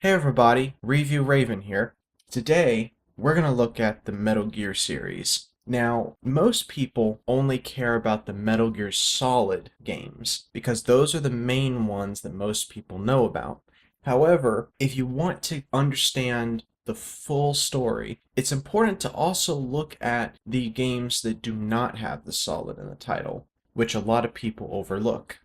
Hey everybody, Review Raven here. Today, we're going to look at the Metal Gear series. Now, most people only care about the Metal Gear Solid games because those are the main ones that most people know about. However, if you want to understand the full story, it's important to also look at the games that do not have the Solid in the title, which a lot of people overlook.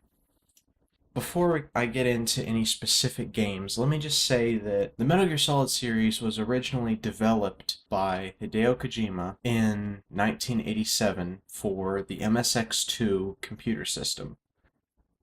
Before I get into any specific games, let me just say that the Metal Gear Solid series was originally developed by Hideo Kojima in 1987 for the MSX2 computer system.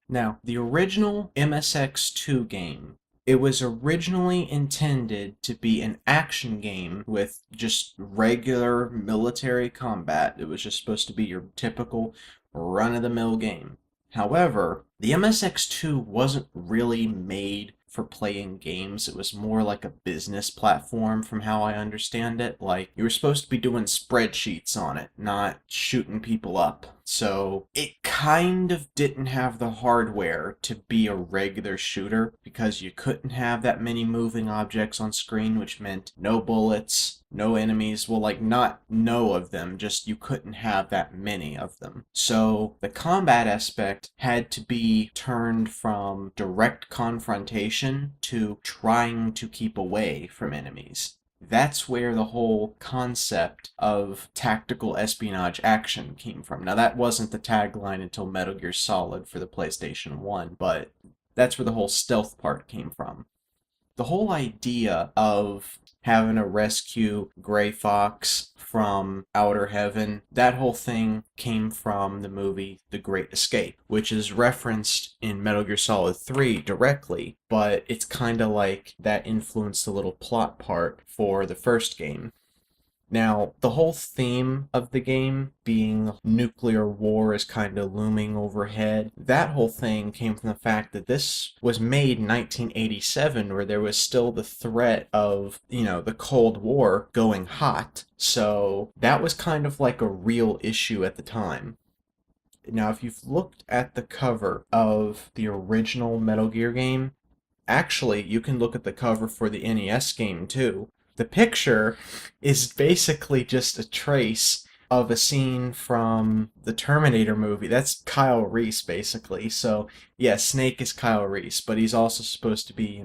Now, the original MSX2 game, it was originally intended to be an action game with just regular military combat. It was just supposed to be your typical run-of-the-mill game. However, the MSX2 wasn't really made for playing games. It was more like a business platform from how I understand it. Like, you were supposed to be doing spreadsheets on it, not shooting people up. So it kind of didn't have the hardware to be a regular shooter because you couldn't have that many moving objects on screen, which meant no bullets, no enemies. Well, like, not no of them, just you couldn't have that many of them. So the combat aspect had to be turned from direct confrontation to trying to keep away from enemies. That's where the whole concept of tactical espionage action came from. Now, that wasn't the tagline until Metal Gear Solid for the PlayStation 1, but that's where the whole stealth part came from. The whole idea of having to rescue Gray Fox from outer heaven, that whole thing came from the movie The Great Escape, which is referenced in Metal Gear Solid 3 directly, but it's kind of like that influenced the little plot part for the first game. Now, the whole theme of the game being nuclear war is kind of looming overhead, that whole thing came from the fact that this was made in 1987 where there was still the threat of, the Cold War going hot. So that was kind of like a real issue at the time. Now, if you've looked at the cover of the original Metal Gear game, actually, you can look at the cover for the NES game too. The picture is basically just a trace of a scene from the Terminator movie. That's Kyle Reese, basically. So, yeah, Snake is Kyle Reese, but he's also supposed to be,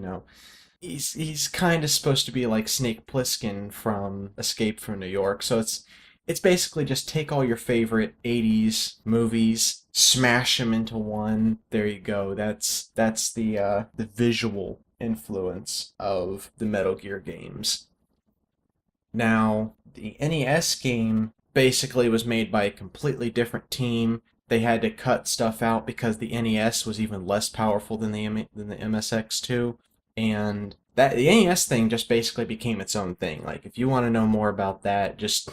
he's kind of supposed to be like Snake Plissken from Escape from New York. So it's basically just take all your favorite 80s movies, smash them into one. There you go. That's the visual influence of the Metal Gear games. Now, the NES game basically was made by a completely different team. They had to cut stuff out because the NES was even less powerful than the MSX2, and that the NES thing just basically became its own thing. Like, if you want to know more about that, just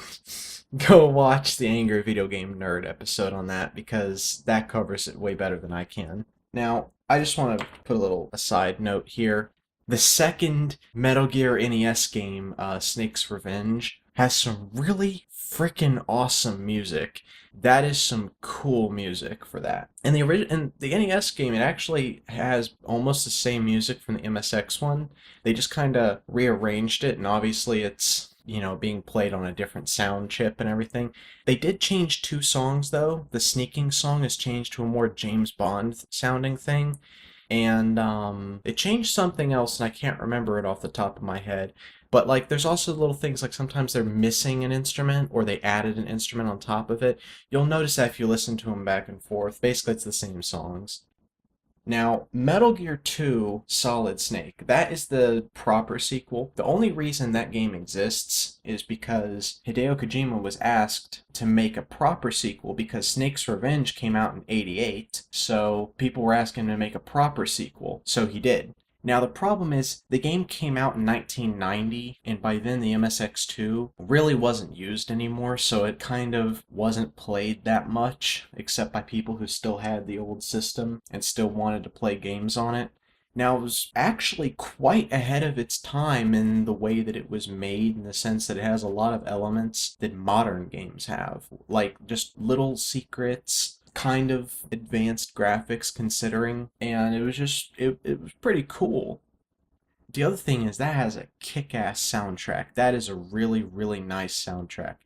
go watch the Angry Video Game Nerd episode on that because that covers it way better than I can. Now, I just want to put a little aside note here. The second Metal Gear NES game, Snake's Revenge, has some really freaking awesome music. That is some cool music for that. And the NES game, it actually has almost the same music from the MSX one. They just kind of rearranged it, and obviously it's being played on a different sound chip and everything. They did change two songs though. The sneaking song is changed to a more James Bond sounding thing, and it changed something else, and I can't remember it off the top of my head. But like, there's also little things like sometimes they're missing an instrument, or they added an instrument on top of it. You'll notice that if you listen to them back and forth. Basically, it's the same songs. Now, Metal Gear 2 Solid Snake, that is the proper sequel. The only reason that game exists is because Hideo Kojima was asked to make a proper sequel because Snake's Revenge came out in '88, so people were asking him to make a proper sequel, so he did. Now, the problem is, the game came out in 1990, and by then the MSX2 really wasn't used anymore, so it kind of wasn't played that much, except by people who still had the old system and still wanted to play games on it. Now, it was actually quite ahead of its time in the way that it was made, in the sense that it has a lot of elements that modern games have, like just little secrets, kind of advanced graphics considering, and it was pretty cool. The other thing is that has a kick-ass soundtrack. That is a really, really nice soundtrack.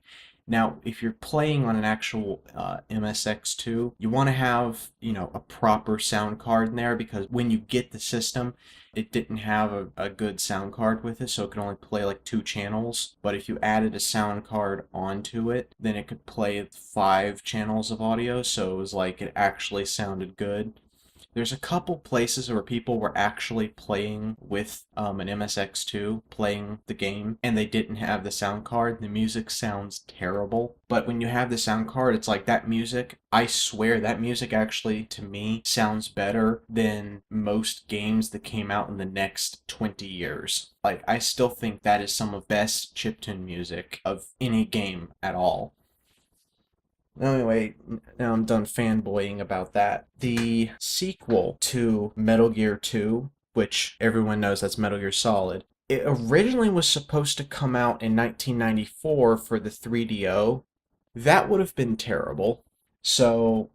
Now, if you're playing on an actual MSX2, you want to have, a proper sound card in there because when you get the system, it didn't have a good sound card with it, so it could only play like two channels. But if you added a sound card onto it, then it could play five channels of audio, so it was like it actually sounded good. There's a couple places where people were actually playing with an MSX2, playing the game, and they didn't have the sound card. The music sounds terrible. But when you have the sound card, it's like that music, I swear that music actually, to me, sounds better than most games that came out in the next 20 years. Like, I still think that is some of the best chiptune music of any game at all. Anyway, now I'm done fanboying about that. The sequel to Metal Gear 2, which everyone knows that's Metal Gear Solid, it originally was supposed to come out in 1994 for the 3DO. That would have been terrible. So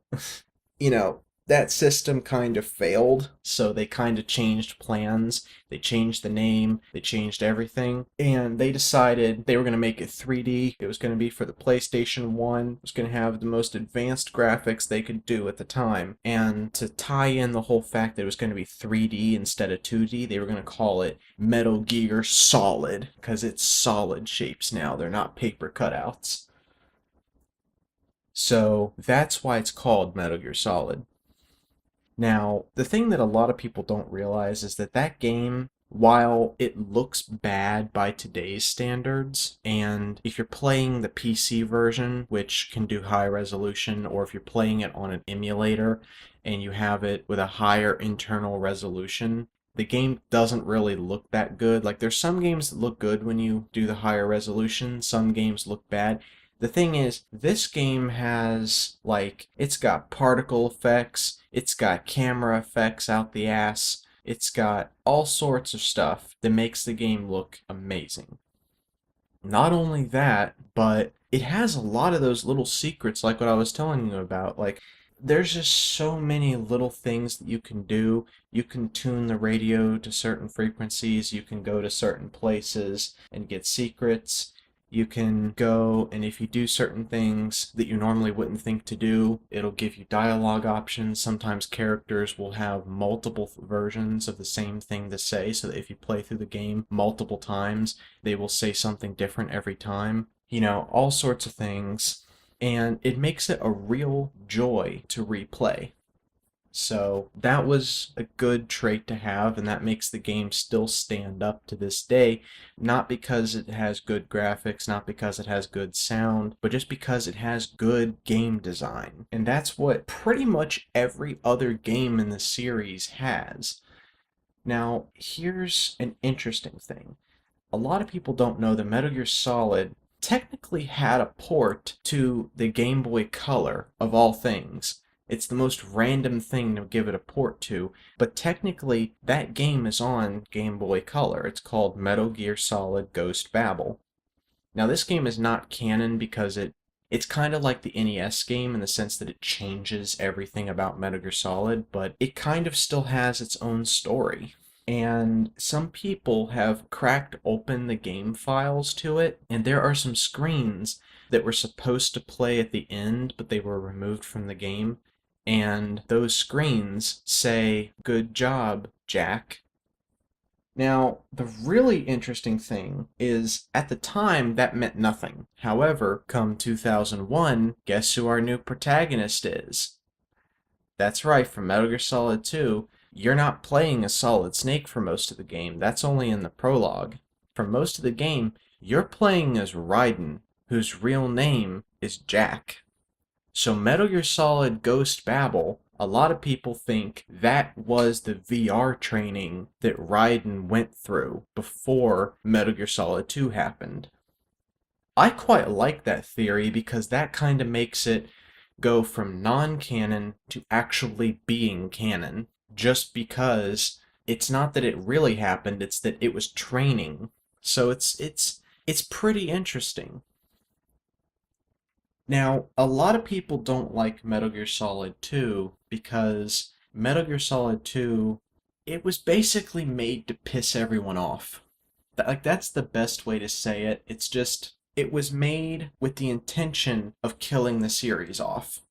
you know, that system kind of failed, so they kind of changed plans. They changed the name, they changed everything, and they decided they were going to make it 3D. It was going to be for the PlayStation 1. It was going to have the most advanced graphics they could do at the time. And to tie in the whole fact that it was going to be 3D instead of 2D, they were going to call it Metal Gear Solid, because it's solid shapes now. They're not paper cutouts. So that's why it's called Metal Gear Solid. Now, the thing that a lot of people don't realize is that that game, while it looks bad by today's standards, and if you're playing the PC version, which can do high resolution, or if you're playing it on an emulator and you have it with a higher internal resolution, the game doesn't really look that good. Like, there's some games that look good when you do the higher resolution, some games look bad. The thing is, this game has, like, it's got particle effects, it's got camera effects out the ass, it's got all sorts of stuff that makes the game look amazing. Not only that, but it has a lot of those little secrets, like what I was telling you about. Like, there's just so many little things that you can do. You can tune the radio to certain frequencies, you can go to certain places and get secrets. You can go, and if you do certain things that you normally wouldn't think to do, it'll give you dialogue options. Sometimes characters will have multiple versions of the same thing to say, so that if you play through the game multiple times, they will say something different every time. All sorts of things. And it makes it a real joy to replay. So that was a good trait to have, and that makes the game still stand up to this day, not because it has good graphics, not because it has good sound, but just because it has good game design. And that's what pretty much every other game in the series has. Now, here's an interesting thing. A lot of people don't know that Metal Gear Solid technically had a port to the Game Boy Color, of all things. It's the most random thing to give it a port to, but technically that game is on Game Boy Color. It's called Metal Gear Solid Ghost Babel. Now this game is not canon because it's kind of like the NES game in the sense that it changes everything about Metal Gear Solid, but it kind of still has its own story. And some people have cracked open the game files to it, and there are some screens that were supposed to play at the end, but they were removed from the game. And those screens say, "Good job, Jack." Now, the really interesting thing is, at the time, that meant nothing. However, come 2001, guess who our new protagonist is? That's right, from Metal Gear Solid 2, you're not playing as Solid Snake for most of the game. That's only in the prologue. For most of the game, you're playing as Raiden, whose real name is Jack. So Metal Gear Solid Ghost Babel, a lot of people think that was the VR training that Raiden went through before Metal Gear Solid 2 happened. I quite like that theory because that kind of makes it go from non-canon to actually being canon, just because it's not that it really happened, it's that it was training. So it's pretty interesting. Now, a lot of people don't like Metal Gear Solid 2 because Metal Gear Solid 2 It was basically made to piss everyone off. Like, that's the best way to say it. It's just, it was made with the intention of killing the series off.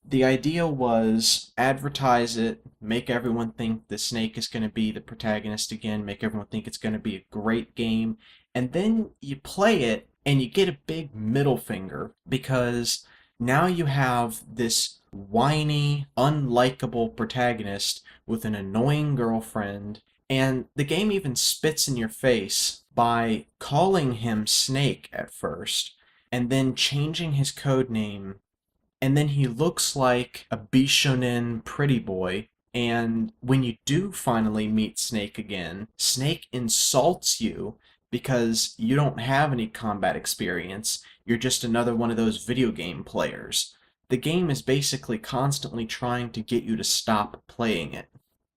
The idea was advertise it, make everyone think the snake is going to be the protagonist again, make everyone think it's going to be a great game, and then you play it and you get a big middle finger because now you have this whiny, unlikable protagonist with an annoying girlfriend, and the game even spits in your face by calling him Snake at first and then changing his code name, and then he looks like a Bishonen pretty boy. And when you do finally meet Snake again, Snake insults you because you don't have any combat experience. You're just another one of those video game players. The game is basically constantly trying to get you to stop playing it.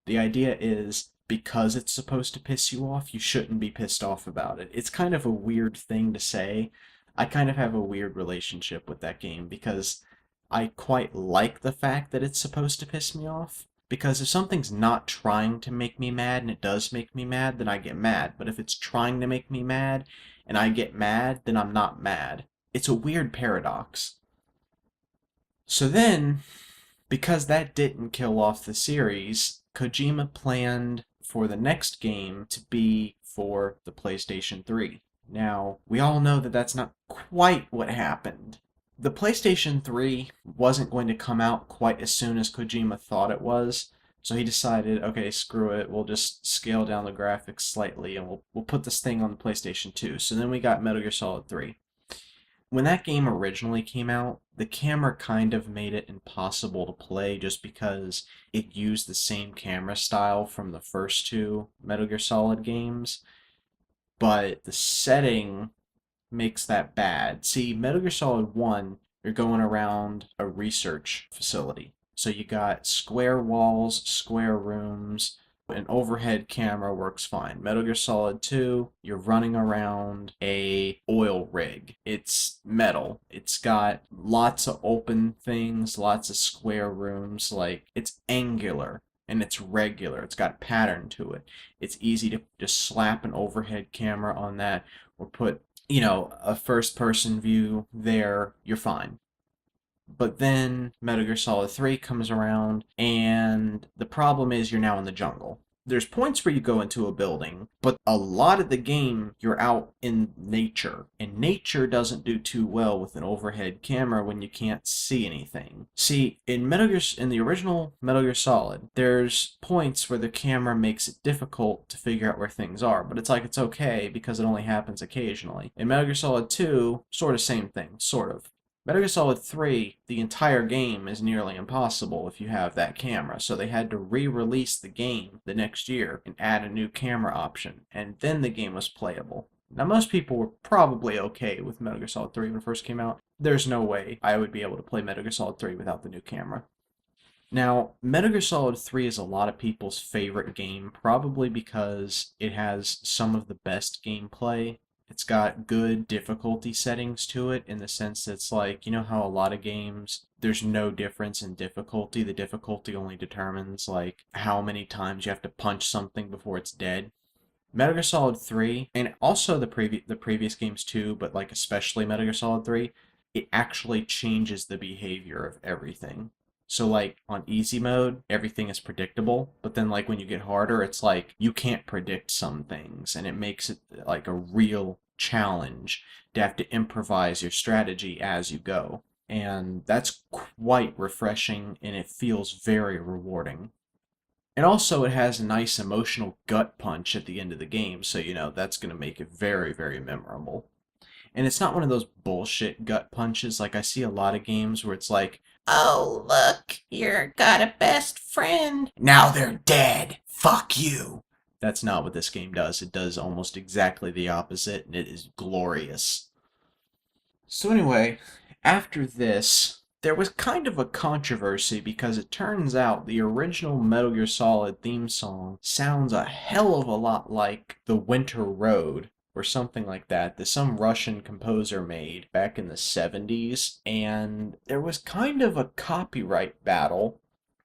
The idea is because it's supposed to piss you off, you shouldn't be pissed off about it. It's kind of a weird thing to say. I kind of have a weird relationship with that game because I quite like the fact that it's supposed to piss me off. Because if something's not trying to make me mad and it does make me mad, then I get mad. But if it's trying to make me mad and I get mad, then I'm not mad. It's a weird paradox. So then, because that didn't kill off the series, Kojima planned for the next game to be for the PlayStation 3. Now, we all know that that's not quite what happened. The PlayStation 3 wasn't going to come out quite as soon as Kojima thought it was, so he decided, okay, screw it, we'll just scale down the graphics slightly and we'll put this thing on the PlayStation 2. So then we got Metal Gear Solid 3. When that game originally came out, the camera kind of made it impossible to play just because it used the same camera style from the first two Metal Gear Solid games, but the setting makes that bad. See, Metal Gear Solid 1, you're going around a research facility. So you got square walls, square rooms, an overhead camera works fine. Metal Gear Solid 2, you're running around a oil rig. It's metal. It's got lots of open things, lots of square rooms. Like, it's angular and it's regular. It's got pattern to it. It's easy to just slap an overhead camera on that or put, a first person view there. You're fine. But then Metal Gear Solid 3 comes around, and the problem is you're now in the jungle. There's points where you go into a building, but a lot of the game you're out in nature, and nature doesn't do too well with an overhead camera when you can't see anything. See, in the original Metal Gear Solid, there's points where the camera makes it difficult to figure out where things are, but it's like it's okay because it only happens occasionally. In Metal Gear Solid 2, sort of same thing, sort of. Metal Gear Solid 3, the entire game is nearly impossible if you have that camera, so they had to re-release the game the next year and add a new camera option, and then the game was playable. Now, most people were probably okay with Metal Gear Solid 3 when it first came out. There's no way I would be able to play Metal Gear Solid 3 without the new camera. Now, Metal Gear Solid 3 is a lot of people's favorite game, probably because it has some of the best gameplay. It's got good difficulty settings to it in the sense that it's like, you know how a lot of games, there's no difference in difficulty. The difficulty only determines like how many times you have to punch something before it's dead. Metal Gear Solid 3, and also the previous games too, but like especially Metal Gear Solid 3, it actually changes the behavior of everything. So like on easy mode, everything is predictable, but then like when you get harder, it's like you can't predict some things, and it makes it like a real challenge to have to improvise your strategy as you go. And that's quite refreshing, and it feels very rewarding. And also, it has a nice emotional gut punch at the end of the game, so that's going to make it very, very memorable. And it's not one of those bullshit gut punches like I see a lot of games where it's like, oh, look, you're got a best friend. Now they're dead. Fuck you. That's not what this game does. It does almost exactly the opposite, and it is glorious. So anyway, after this, there was kind of a controversy because it turns out the original Metal Gear Solid theme song sounds a hell of a lot like The Winter Road or something like that some Russian composer made back in the 70s, and there was kind of a copyright battle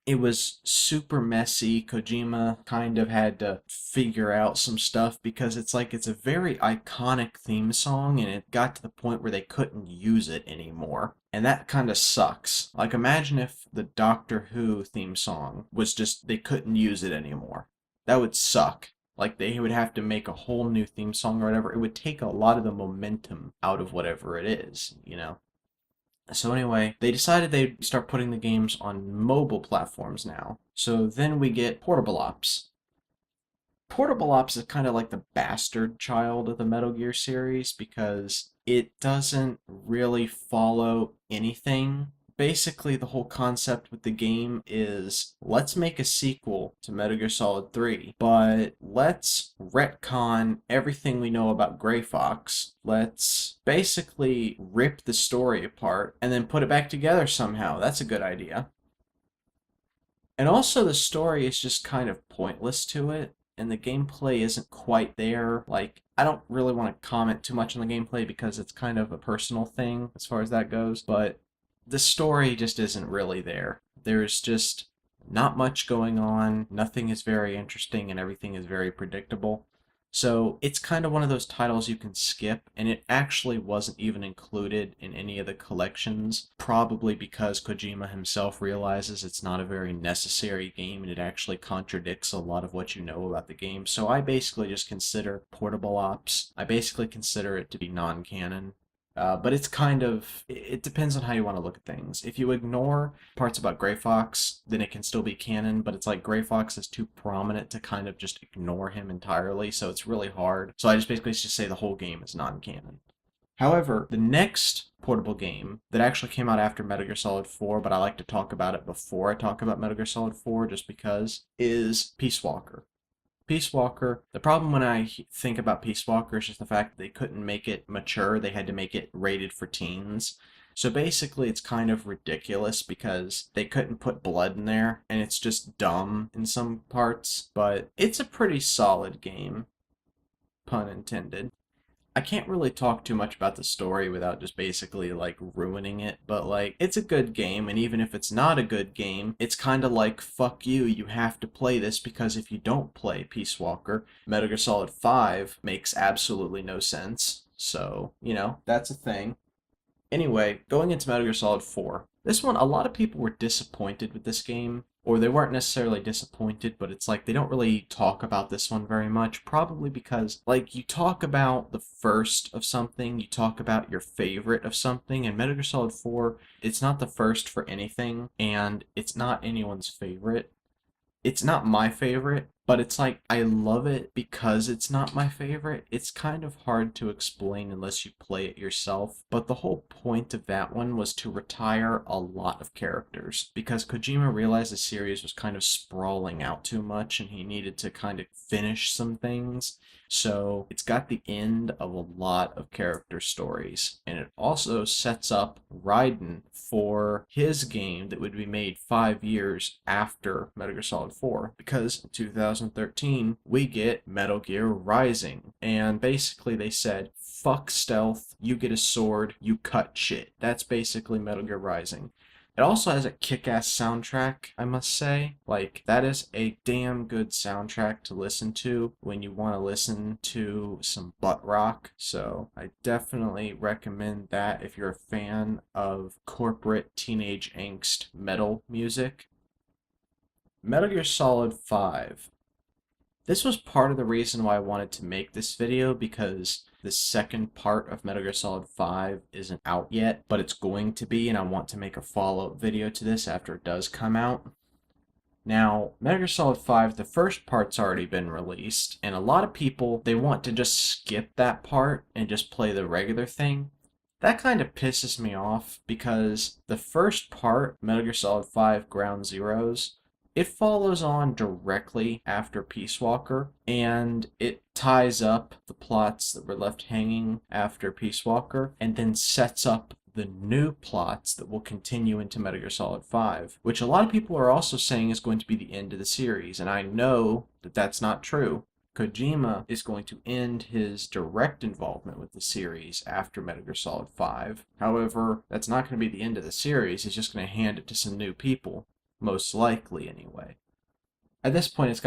It was super messy. Kojima kind of had to figure out some stuff because it's like it's a very iconic theme song and it got to the point where they couldn't use it anymore. And that kind of sucks. Like imagine if the Doctor Who theme song was just they couldn't use it anymore. That would suck. Like they would have to make a whole new theme song or whatever. It would take a lot of the momentum out of whatever it is, you know? So anyway, they decided they'd start putting the games on mobile platforms now. So then we get Portable Ops. Portable Ops is kind of like the bastard child of the Metal Gear series because it doesn't really follow anything. Basically, the whole concept with the game is let's make a sequel to Metal Gear Solid 3, but let's retcon everything we know about Gray Fox. Let's basically rip the story apart and then put it back together somehow. That's a good idea. And also, the story is just kind of pointless to it, and the gameplay isn't quite there. Like, I don't really want to comment too much on the gameplay because it's kind of a personal thing as far as that goes, but the story just isn't really there. There's just not much going on, nothing is very interesting, and everything is very predictable. So it's kind of one of those titles you can skip, and it actually wasn't even included in any of the collections, probably because Kojima himself realizes it's not a very necessary game and it actually contradicts a lot of what you know about the game. So I basically just consider Portable Ops, I basically consider it to be non-canon. But it's kind of, it depends on how you want to look at things. If you ignore parts about Gray Fox, then it can still be canon, but it's like Gray Fox is too prominent to kind of just ignore him entirely, so it's really hard. So I just basically just say the whole game is non-canon. However, the next portable game that actually came out after Metal Gear Solid 4, but I like to talk about it before I talk about Metal Gear Solid 4 just because, is Peace Walker. Peace Walker, the problem when I think about Peace Walker is just the fact that they couldn't make it mature, they had to make it rated for teens. So basically, it's kind of ridiculous because they couldn't put blood in there, and it's just dumb in some parts, but it's a pretty solid game, pun intended. I can't really talk too much about the story without just basically like ruining it, but like it's a good game, and even if it's not a good game, it's kind of like fuck you, you have to play this because if you don't play Peace Walker, Metal Gear Solid 5 makes absolutely no sense. So, you know, that's a thing. Anyway, going into Metal Gear Solid 4. This one, a lot of people were disappointed with this game, or they weren't necessarily disappointed, but it's like they don't really talk about this one very much, probably because, like, you talk about the first of something, you talk about your favorite of something, and Metal Gear Solid 4, it's not the first for anything, and it's not anyone's favorite. It's not my favorite, but it's like I love it because it's not my favorite. It's kind of hard to explain unless you play it yourself, but the whole point of that one was to retire a lot of characters because Kojima realized the series was kind of sprawling out too much and he needed to kind of finish some things. So it's got the end of a lot of character stories, and it also sets up Raiden for his game that would be made 5 years after Metal Gear Solid 4, because in 2013 we get Metal Gear Rising, and basically they said, fuck stealth, you get a sword, you cut shit. That's basically Metal Gear Rising. It also has a kick-ass soundtrack, I must say. Like, that is a damn good soundtrack to listen to when you want to listen to some butt rock. So, I definitely recommend that if you're a fan of corporate teenage angst metal music. Metal Gear Solid 5. This was part of the reason why I wanted to make this video because the second part of Metal Gear Solid 5 isn't out yet, but it's going to be, and I want to make a follow-up video to this after it does come out. Now, Metal Gear Solid 5, the first part's already been released, and a lot of people, they want to just skip that part and just play the regular thing. That kind of pisses me off because the first part, Metal Gear Solid 5 Ground Zeroes, it follows on directly after Peace Walker, and it ties up the plots that were left hanging after Peace Walker, and then sets up the new plots that will continue into Metal Gear Solid 5, which a lot of people are also saying is going to be the end of the series, and I know that that's not true. Kojima is going to end his direct involvement with the series after Metal Gear Solid 5. However, that's not going to be the end of the series, he's just going to hand it to some new people. most likely anyway. At this point, it's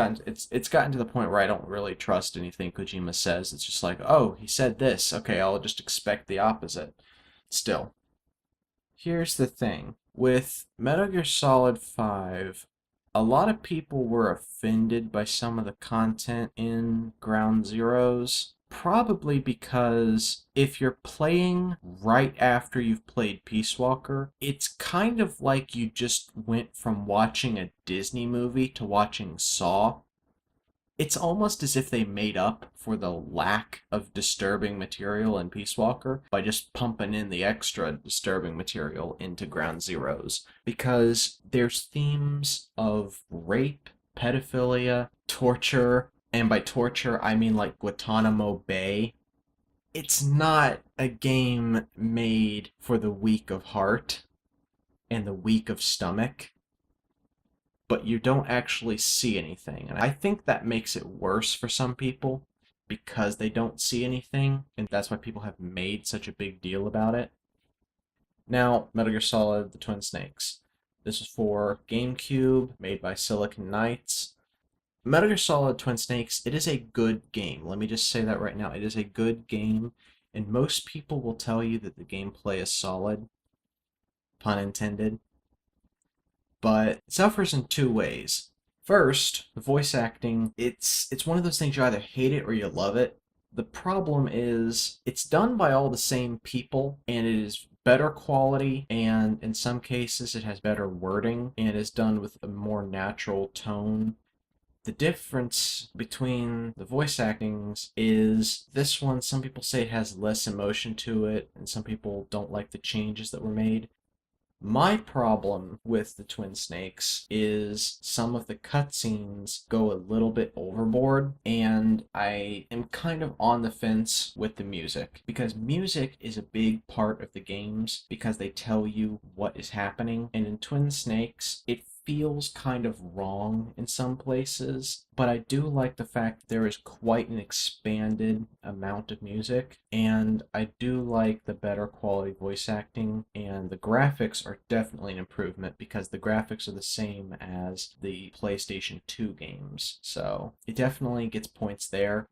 gotten to the point where I don't really trust anything Kojima says. It's just like, oh, he said this. Okay, I'll just expect the opposite. Still, here's the thing. With Metal Gear Solid 5, a lot of people were offended by some of the content in Ground Zeroes. Probably because if you're playing right after you've played Peace Walker, it's kind of like you just went from watching a Disney movie to watching Saw. It's almost as if they made up for the lack of disturbing material in Peace Walker by just pumping in the extra disturbing material into Ground Zeroes. Because there's themes of rape, pedophilia, torture, and by torture I mean like Guantanamo Bay. It's not a game made for the weak of heart and the weak of stomach, but you don't actually see anything. And I think that makes it worse for some people because they don't see anything, and that's why people have made such a big deal about it. Now, Metal Gear Solid The Twin Snakes. This is for GameCube, made by Silicon Knights. Metal Gear Solid Twin Snakes, it is a good game. Let me just say that right now. It is a good game, and most people will tell you that the gameplay is solid, pun intended, but it suffers in two ways. First, the voice acting, it's one of those things you either hate it or you love it. The problem is it's done by all the same people and it is better quality, and in some cases it has better wording and is done with a more natural tone. The difference between the voice actings is this one, some people say it has less emotion to it, and some people don't like the changes that were made. My problem with the Twin Snakes is some of the cutscenes go a little bit overboard, and I am kind of on the fence with the music. Because music is a big part of the games, because they tell you what is happening, and in Twin Snakes, it feels kind of wrong in some places, but I do like the fact that there is quite an expanded amount of music, and I do like the better quality voice acting, and the graphics are definitely an improvement because the graphics are the same as the PlayStation 2 games, so it definitely gets points there.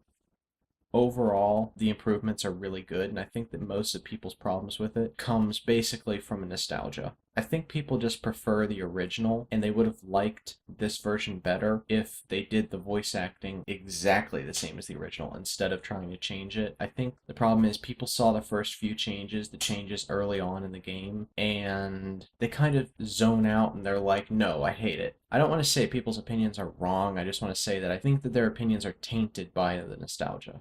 Overall, the improvements are really good, and I think that most of people's problems with it comes basically from a nostalgia. I think people just prefer the original, and they would have liked this version better if they did the voice acting exactly the same as the original instead of trying to change it. I think the problem is people saw the first few changes, the changes early on in the game, and they kind of zone out and they're like, no, I hate it. I don't want to say people's opinions are wrong, I just want to say that I think that their opinions are tainted by the nostalgia.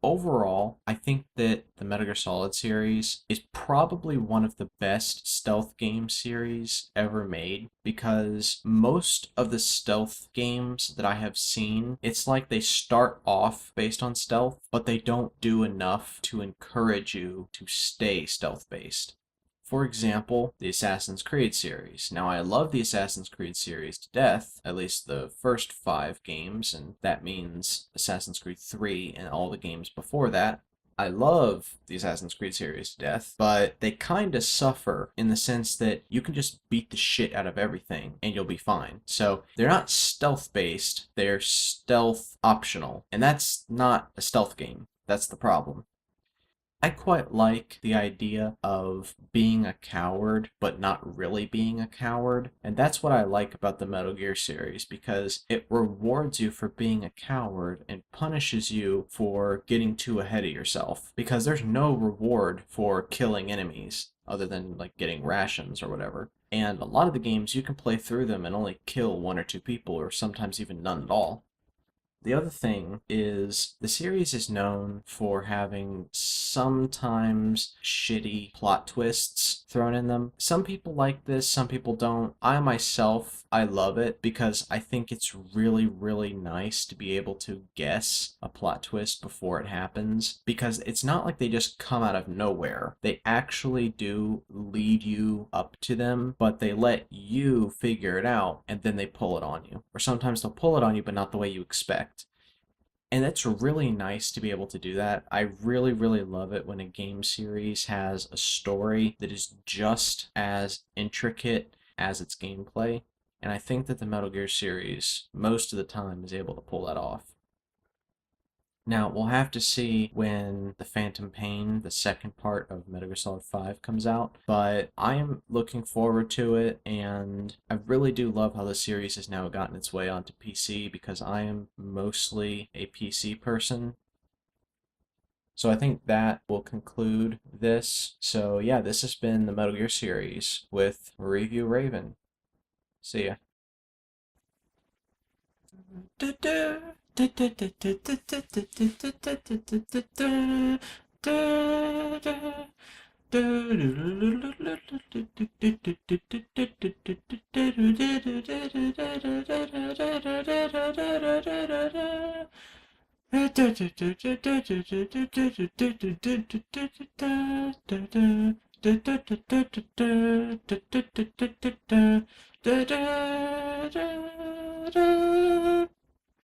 Overall, I think that the Metal Gear Solid series is probably one of the best stealth game series ever made because most of the stealth games that I have seen, it's like they start off based on stealth, but they don't do enough to encourage you to stay stealth based. For example, the Assassin's Creed series. Now, I love the Assassin's Creed series to death, at least the first 5 games, and that means Assassin's Creed 3 and all the games before that. I love the Assassin's Creed series to death, but they kinda suffer in the sense that you can just beat the shit out of everything and you'll be fine. So they're not stealth based, they're stealth optional, and that's not a stealth game. That's the problem. I quite like the idea of being a coward, but not really being a coward. And that's what I like about the Metal Gear series, because it rewards you for being a coward and punishes you for getting too ahead of yourself. Because there's no reward for killing enemies, other than like getting rations or whatever. And a lot of the games, you can play through them and only kill 1 or 2 people, or sometimes even none at all. The other thing is the series is known for having sometimes shitty plot twists thrown in them. Some people like this, some people don't. I myself, I love it because I think it's really, really nice to be able to guess a plot twist before it happens because it's not like they just come out of nowhere. They actually do lead you up to them, but they let you figure it out and then they pull it on you. Or sometimes they'll pull it on you, but not the way you expect. And it's really nice to be able to do that. I really, really love it when a game series has a story that is just as intricate as its gameplay. And I think that the Metal Gear series, most of the time, is able to pull that off. Now, we'll have to see when the Phantom Pain, the second part of Metal Gear Solid 5, comes out, but I am looking forward to it, and I really do love how the series has now gotten its way onto PC because I am mostly a PC person. So I think that will conclude this. So yeah, this has been the Metal Gear series with Review Raven. See ya.